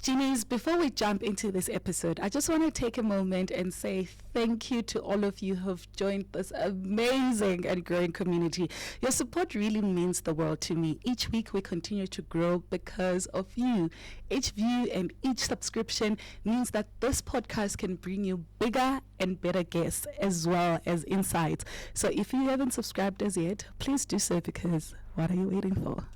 Genies, before we jump into this episode, I just want to take a moment and say thank you to all of you who have joined this amazing and growing community. Your support really means the world to me. Each week we continue to grow because of you. Each view and each subscription means that this podcast can bring you bigger and better guests as well as insights. So if you haven't subscribed as yet, please do so, because what are you waiting for?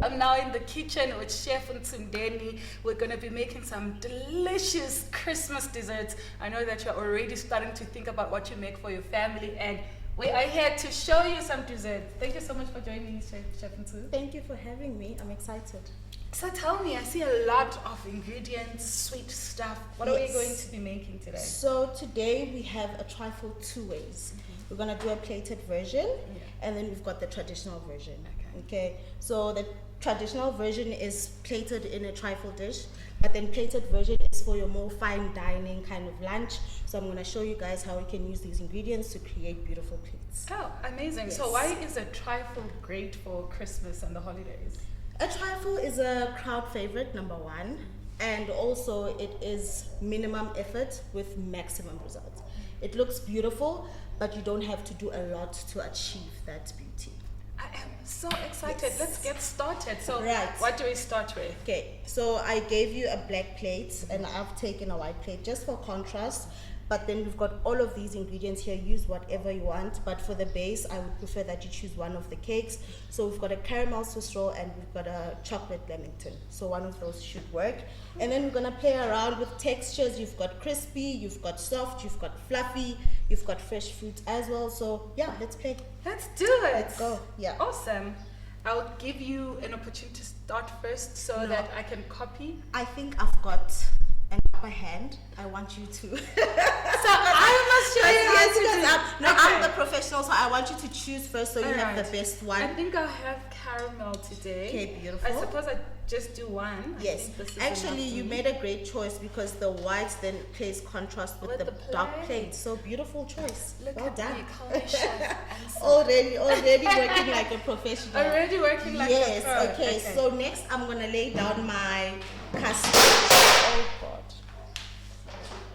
I'm now in the kitchen with Chef Ntsundeni. We're going to be making some delicious Christmas desserts. I know that you're already starting to think about what you make for your family, and we are here to show you some desserts. Thank you so much for joining me, Chef Ntsu. Thank you for having me. I'm excited. So tell me, I see a lot of ingredients, sweet stuff. What are we going to be making today? So today we have a trifle two ways. We're going to do a plated version, and then we've got the traditional version. Okay. So the traditional version is plated in a trifle dish, but then plated version is for your more fine dining kind of lunch. So I'm going to show you guys how we can use these ingredients to create beautiful plates. Oh, amazing. Yes. So why is a trifle great for Christmas and the holidays? A trifle is a crowd favorite, number one, and also it is minimum effort with maximum results. It looks beautiful, but you don't have to do a lot to achieve that beauty. I am so excited. Yes. Let's get started. So Right. what do we start with? Okay, so I gave you a black plate and I've taken a white plate just for contrast. But then we've got all of these ingredients here. Use whatever you want. But for the base, I would prefer that you choose one of the cakes. So we've got a caramel Swiss roll and we've got a chocolate Lamington. So one of those should work. And then we're going to play around with textures. You've got crispy, you've got soft, you've got fluffy, you've got fresh fruit as well. So yeah, let's play. Let's do it. Let's go. Yeah. Awesome. I'll give you an opportunity to start first so that I can copy. I think I've got an upper hand. I want you to. So I must show you how to do. I'm the professional, so I want you to choose first so you have the best one. I think I'll have caramel today. Okay, beautiful. I suppose I just do one. Yes. Actually, you made a great choice because the white then plays contrast with the dark plate. So beautiful choice. Look well at done. me, color already working like a professional. Already working like a pro. Okay. So next I'm gonna lay down my custard. Oh God.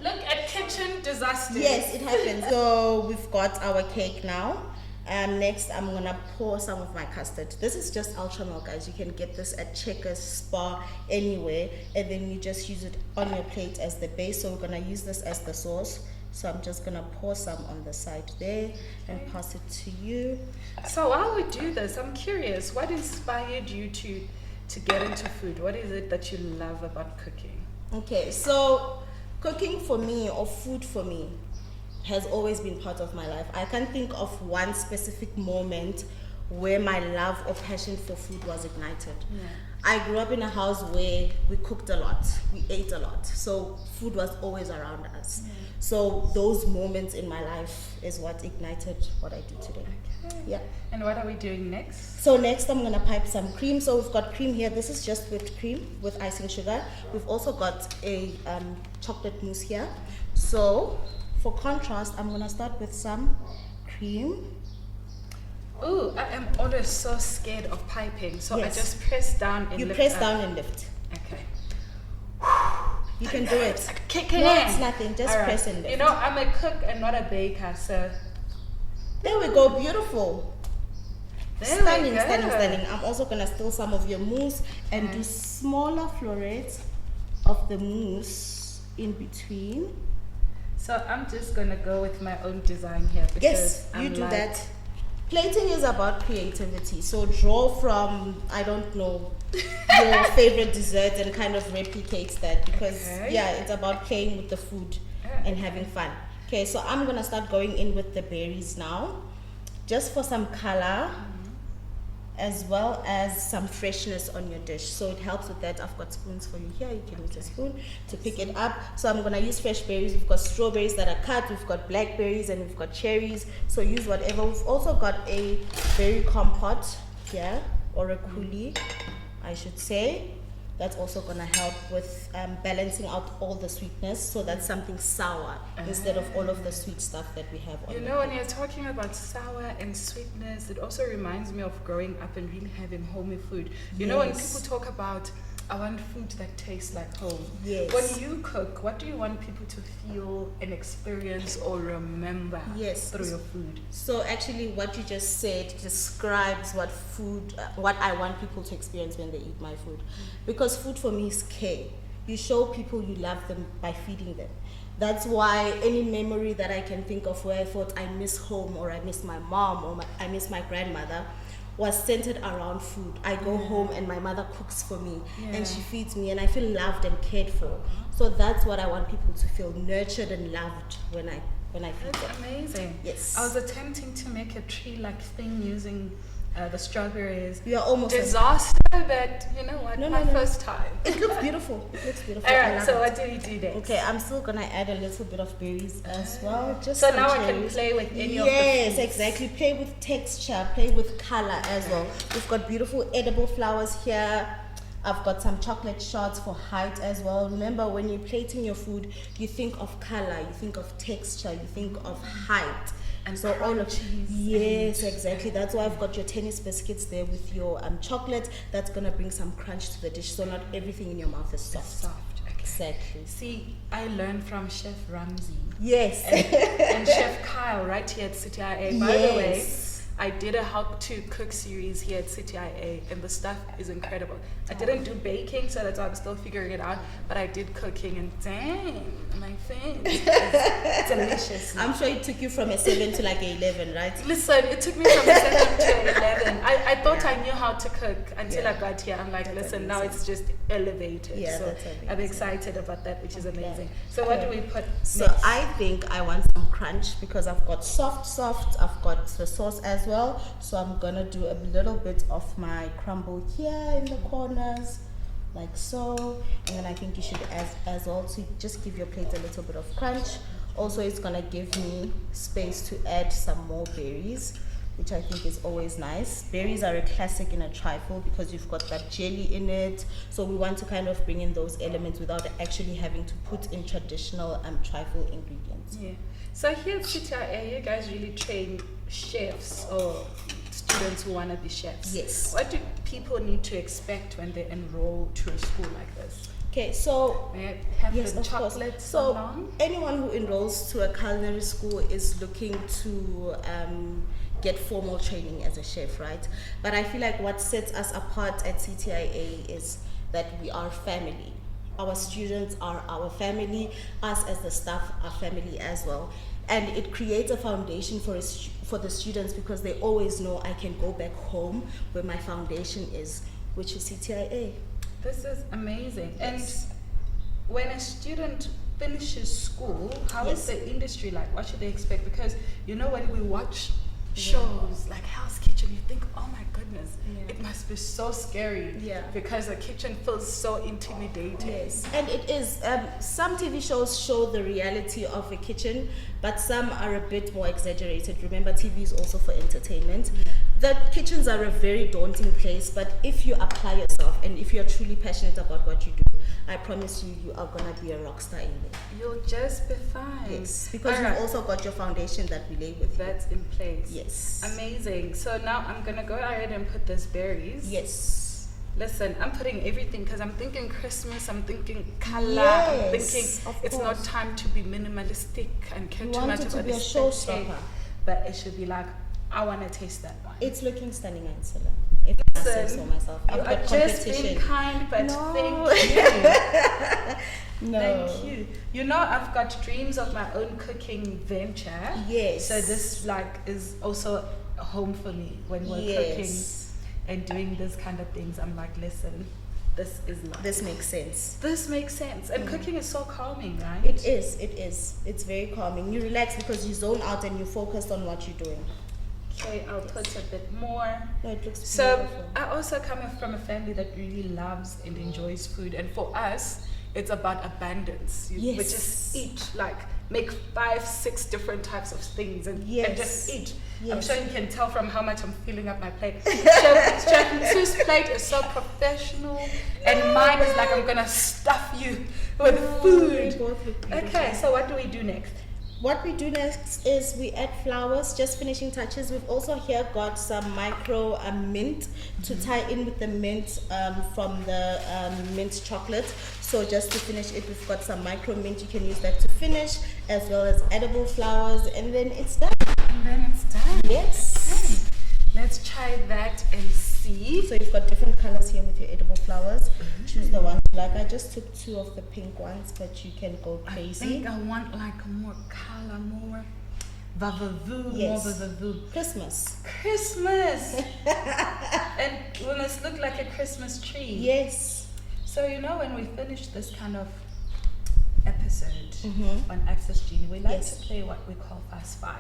Look at kitchen disasters. Yes, it happens. So we've got our cake now. Next, I'm gonna pour some of my custard. This is just ultra milk, guys. You can get this at Checkers, Spa, anywhere, and then you just use it on your plate as the base. So we're gonna use this as the sauce. So I'm just gonna pour some on the side there and pass it to you. So while we do this, I'm curious, what inspired you to get into food? What is it that you love about cooking? Okay, so cooking for me, or food for me, has always been part of my life. I can't think of one specific moment where my love or passion for food was ignited. I grew up in a house where we cooked a lot, we ate a lot, so food was always around us. So those moments in my life is what ignited what I do today. Okay. Yeah. And what are we doing next? So next I'm gonna pipe some cream. So we've got cream here. This is just whipped cream with icing sugar. We've also got a chocolate mousse here. So for contrast, I'm gonna start with some cream. Ooh, I am always so scared of piping, so Yes. I just press down and You lift press up. down and lift. Okay. You can do it. Kick No, it's nothing. Just All right. press and lift. You know, I'm a cook and not a baker, so There we go. Beautiful. there Stunning, we go. stunning. I'm also gonna steal some of your mousse and do smaller florets of the mousse in between. So I'm just gonna go with my own design here because Yes, you I'm do like, that. Plating is about creativity. So draw from, I don't know, your favorite desserts and kind of replicate that, because it's about playing with the food and having fun. Okay, so I'm gonna start going in with the berries now, just for some color, as well as some freshness on your dish. So it helps with that. I've got spoons for you here. You can use a spoon to pick it up. So I'm gonna use fresh berries. We've got strawberries that are cut, we've got blackberries, and we've got cherries. So use whatever. We've also got a berry compote here, or a coulis, I should say. That's also going to help with balancing out all the sweetness, so that's something sour instead of all of the sweet stuff that we have on You the know, when plate. you're talking about sour and sweetness, it also reminds me of growing up and really having homey food. You know, when people talk about, I want food that tastes like home. Yes. When you cook, what do you want people to feel and experience or remember through your food? So actually what you just said describes what food, what I want people to experience when they eat my food. Because food for me is care. You show people you love them by feeding them. That's why any memory that I can think of where I thought I miss home, or I miss my mom, or I miss my grandmother, was centered around food. I go home and my mother cooks for me and she feeds me, and I feel loved and cared for. So that's what I want people to feel, nurtured and loved when I feed them. That's amazing. Yes. I was attempting to make a tree-like thing using the strawberries. You are almost disaster, but you know what? No. First time. It looks beautiful. It looks beautiful. All right. So what do you do next? Okay, I'm still gonna add a little bit of berries as well. Just so some now cherries. I can play with any of the Yes, fruits. exactly. Play with texture, play with color as well. We've got beautiful edible flowers here. I've got some chocolate shards for height as well. Remember, when you're plating your food, you think of color, you think of texture, you think of height. And So all of crunchies yes, exactly. That's why I've got your tennis biscuits there with your chocolate. That's gonna bring some crunch to the dish, so not everything in your mouth is soft. Soft. Okay. Exactly. See, I learned from Chef Ramsey Yes. and Chef Kyle right here at CTIA. By the way, Yes. I did a How to Cook series here at CTIA, and the stuff is incredible. I didn't do baking, so that's why I'm still figuring it out, but I did cooking, and dang, my face is delicious. I'm sure it took you from a 7 to like a 11, right? Listen, it took me from 7 to 11. I thought I knew how to cook until I got here. I'm like, That's listen, amazing. now it's just elevated. Yeah, so that's amazing. I'm excited about that, which is Okay. amazing. So what do we put So next? I think I want some crunch because I've got soft. I've got the sauce as well. So I'm gonna do a little bit of my crumble here in the corners, like so. And then I think you should as well to just give your plate a little bit of crunch. Also, it's gonna give me space to add some more berries, which I think is always nice. Berries are a classic in a trifle because you've got that jelly in it. So we want to kind of bring in those elements without actually having to put in traditional trifle ingredients. Yeah. So here at CTIA, you guys really train chefs or students who want to be chefs. Yes. What do people need to expect when they enroll to a school like this? Okay, so May I have yes, the of course. chocolates So along? anyone who enrolls to a culinary school is looking to get formal training as a chef, right? But I feel like what sets us apart at CTIA is that we are family. Our students are our family. Us as the staff are family as well. And it creates a foundation for the students because they always know I can go back home where my foundation is, which is CTIA. This is amazing. Yes. And when a student finishes school, how is Yes. the industry like? What should they expect? Because you know, when we watch shows like Hell's Kitchen, you think, oh my goodness, it must be so scary. Yeah. Because the kitchen feels so intimidating. Yes, and it is. Some TV shows show the reality of a kitchen, but some are a bit more exaggerated. Remember, TV is also for entertainment. The kitchens are a very daunting place, but if you apply yourself and if you're truly passionate about what you do, I promise you, you are gonna be a rock star in there. You'll just be fine. Yes, because All you've right. also got your foundation that we lay with you. That's in place. Yes. Amazing. So now I'm gonna go ahead and put these berries. Yes. Listen, I'm putting everything because I'm thinking Christmas, I'm thinking color, Yes, I'm thinking of it's not course. time to be minimalistic and care You too want much it to about be a aesthetic, showstopper. but it should be like, I want to taste that one. It's looking stunning, Ntsu. If I say so Listen, myself, You I've are got just being competition. kind, but No. thank you. No. Thank you. You know, I've got dreams of my own cooking venture. Yes. So this like is also a home for me when we're cooking Yes. and doing this kind of things. I'm like, listen, this is life. This makes sense. This makes sense. And cooking is so calming, right? It is. It's very calming. You relax because you zone out and you focus on what you're doing. Okay, I'll put a bit more. No, it looks So beautiful. I also come from a family that really loves and enjoys food, and for us it's about abundance. You would just eat, like make 5, 6 different types of things and just eat. I'm sure you can tell from how much I'm filling up my plate. Chef Ntsu's plate is so professional, and mine is like I'm gonna stuff you with food. Okay, so what do we do next? What we do next is we add flowers, just finishing touches. We've also here got some micro mint to tie in with the mint from the mint chocolate. So just to finish it, we've got some micro mint. You can use that to finish, as well as edible flowers, and then it's done. And then it's done. Yes. Okay. Let's try that and see. So you've got different colors here with your edible flowers. Choose the ones you like. I just took 2 of the pink ones, but you can go crazy. I think I want like more color, more vavavoo, Yes. more vavavoo. Christmas. Christmas! And we must look like a Christmas tree. Yes. So when we finish this kind of episode on Access Genie, we like to play what we call Fast 5.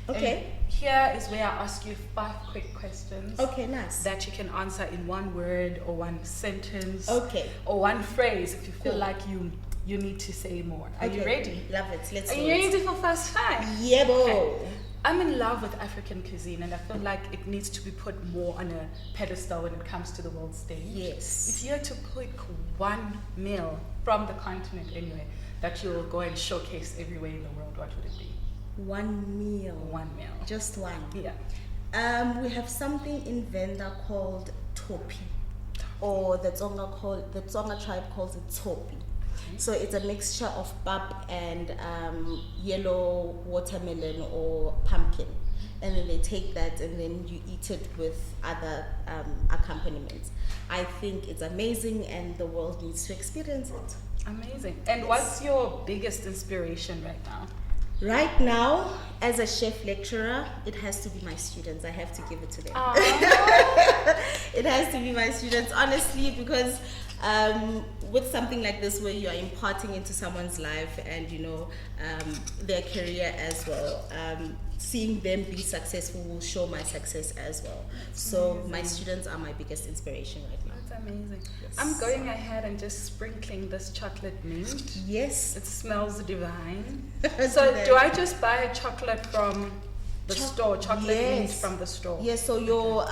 Okay. And here is where I ask you 5 quick questions. Okay, nice. That you can answer in 1 word or 1 sentence. Okay. Or 1 phrase if you feel like you need to say more. Are you ready? Love it. Let's Are go. you ready for Fast 5? Yeah, bo. Okay. I'm in love with African cuisine, and I feel like it needs to be put more on a pedestal when it comes to the world stage. Yes. If you had to pick 1 meal from the continent anyway that you will go and showcase everywhere in the world, what would it be? 1 meal. 1 meal. Just 1. Yeah. We have something in Venda called topi, or the Tsonga tribe calls it topi. So it's a mixture of pap and yellow watermelon or pumpkin, and then they take that and then you eat it with other accompaniments. I think it's amazing, and the world needs to experience it. Amazing. And what's your biggest inspiration right now? Right now, as a chef lecturer, it has to be my students. I have to give it to them. It has to be my students, honestly, because with something like this where you are imparting into someone's life and their career as well, seeing them be successful will show my success as well. So my students are my biggest inspiration right now. That's amazing. Yes. I'm going ahead and just sprinkling this chocolate mint. Yes. It smells divine. So do I just buy a chocolate from the store, chocolate mint from the store? Yes, so your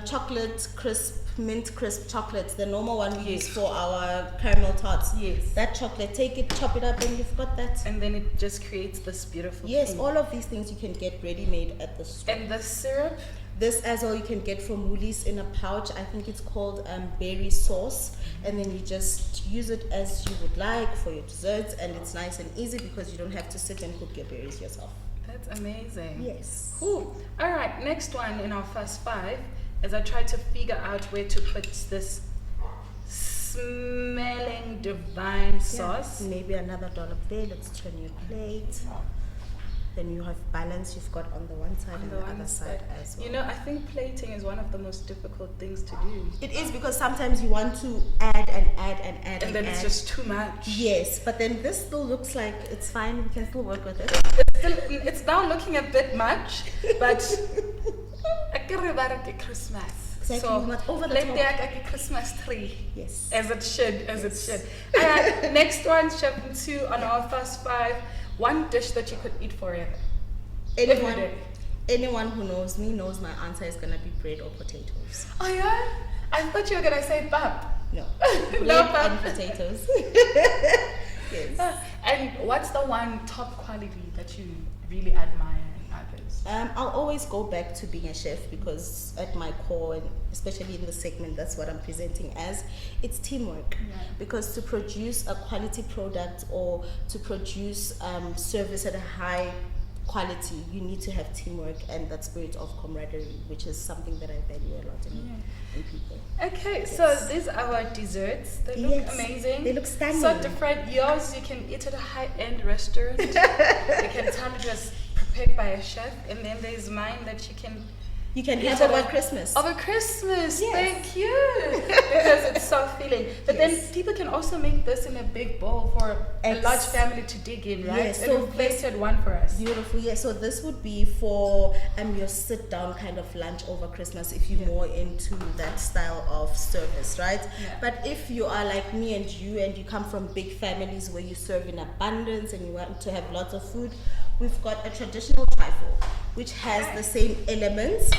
chocolate crisp, mint crisp chocolates, the normal one we use for our caramel tarts. Yes. That chocolate, take it, chop it up, and you've got that. And then it just creates this beautiful Yes, thing. all of these things you can get ready-made at the store. And the syrup? This as well you can get from Woolies in a pouch. I think it's called berry sauce. And then you just use it as you would like for your desserts, and it's nice and easy because you don't have to sit and cook your berries yourself. That's amazing. Yes. Cool. All right, next one in our Fast 5 is I try to figure out where to put this smelling divine sauce. Maybe another dollop there. Let's turn your plate. Then you have balance you've got on the one side and the other side as well. I think plating is one of the most difficult things to do. It is, because sometimes you want to add and add and add and then it's just too much. Yes, but then this still looks like it's fine. We can still work with it. It's now looking a bit much, but I can remember Christmas. Exactly. So over the let top. the Christmas tree. Yes. As it should. All right, next one, Chef Ntsu, on our Fast 5. 1 dish that you could eat forever. Anyone who knows me knows my answer is gonna be bread or potatoes. Oh yeah? I thought you were gonna say pap. No. No Bread pap. and potatoes. Yes. And what's the 1 top quality that you really admire in others? I'll always go back to being a chef, because at my core, and especially in the segment, that's what I'm presenting as, it's teamwork. Yeah. Because to produce a quality product or to produce service at a high quality, you need to have teamwork and that spirit of camaraderie, which is something that I value a lot in people. Okay, Yes. so these are our desserts. They look amazing. They look stunning. So different. Yours, you can eat at a high-end restaurant. You can tell it was prepared by a chef. And then there's mine that you can You can have over Christmas. Over Christmas, Yes. thank you. Because it's so filling. But Yes. then people can also make this in a big bowl for a large family to dig in, right? Yes, So plated one for us. Beautiful, yeah. So this would be for your sit down kind of lunch over Christmas if you're more into that style of service, right? Yeah. But if you are like me and you come from big families where you serve in abundance and you want to have lots of food, we've got a traditional trifle which has the same elements,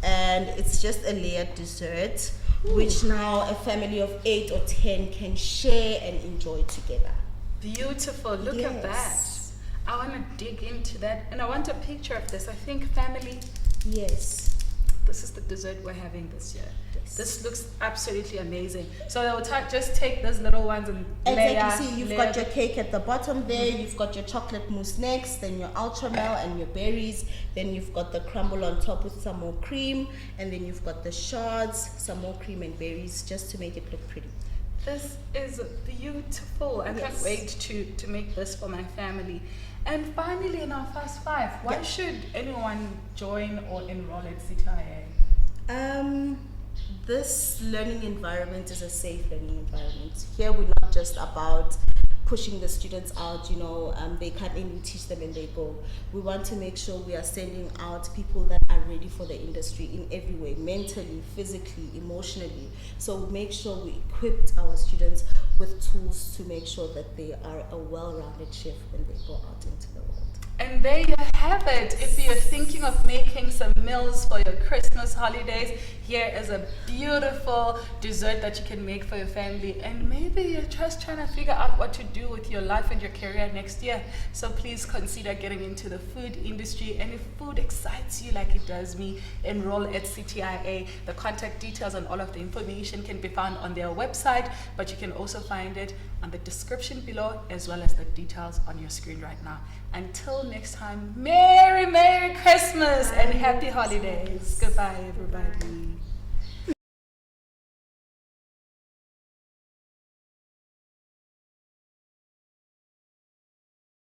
and it's just a layered dessert which now a family of 8 or 10 can share and enjoy together. Beautiful. Look at that. Yes. I want to dig into that, and I want a picture of this. I think family. Yes. This is the dessert we're having this year. Yes. This looks absolutely amazing. So they'll just take those little ones and Exactly. See, you've layer got your cake at the bottom there. You've got your chocolate mousse next, then your ultramel and your berries. Then you've got the crumble on top with some more cream, and then you've got the shards, some more cream and berries, just to make it look pretty. This is beautiful. I can't Yes. wait to make this for my family. And finally, in our Fast Five, why should anyone join or enroll at CTIA? This learning environment is a safe learning environment. Here we're not just about pushing the students out, they come in, we teach them and they go. We want to make sure we are sending out people that are ready for the industry in every way, mentally, physically, emotionally. So we make sure we equipped our students with tools to make sure that they are a well-rounded chef when they go out into the world. And there you have it. If you're thinking of making some meals for your Christmas holidays, here is a beautiful dessert that you can make for your family. And maybe you're just trying to figure out what to do with your life and your career next year. So please consider getting into the food industry. And if food excites you like it does me, enroll at CTIA. The contact details and all of the information can be found on their website, but you can also find it on the description below, as well as the details on your screen right now. Until next time, Merry Christmas and Happy Holidays. Goodbye, everybody.